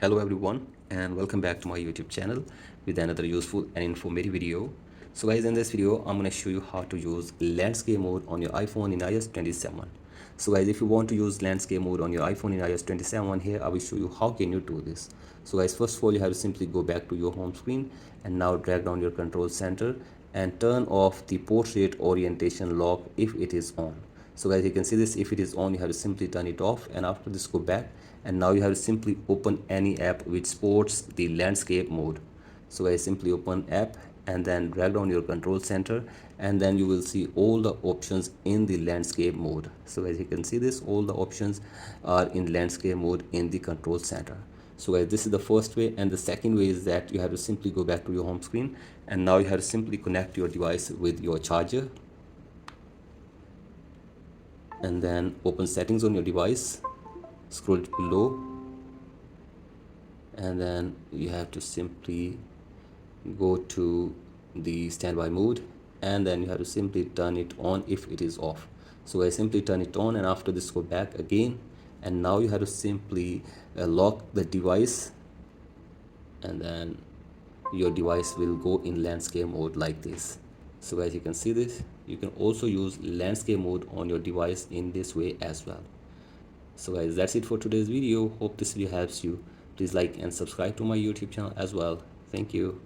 Hello everyone and welcome back to my YouTube channel with another useful and informative video. So guys, in this video I'm going to show you how to use landscape mode on your iPhone in iOS 27. So guys, if you want to use landscape mode on your iPhone in iOS 27, here I will show you how can you do this. So guys, first of all you have to simply go back to your home screen and now drag down your control center and turn off the portrait orientation lock if it is on. So guys, you can see this. If it is on, you have to simply turn it off, and after this go back, and now you have to simply open any app which supports the landscape mode. So guys, simply open app and then drag down your control center, and then you will see all the options in the landscape mode. So as you can see this, all the options are in landscape mode in the control center. So guys, this is the first way, and the second way is that you have to simply go back to your home screen, and now you have to simply connect your device with your charger, and then open settings on your device, scroll it below, and then you have to simply go to the standby mode, and then you have to simply turn it on if it is off. So I simply turn it on, and after this go back again, and now you have to simply lock the device, and then your device will go in landscape mode like this. So as you can see this, you can also use landscape mode on your device in this way as well. So guys, that's it for today's video. Hope this video helps you. Please like and subscribe to my YouTube channel as well. Thank you.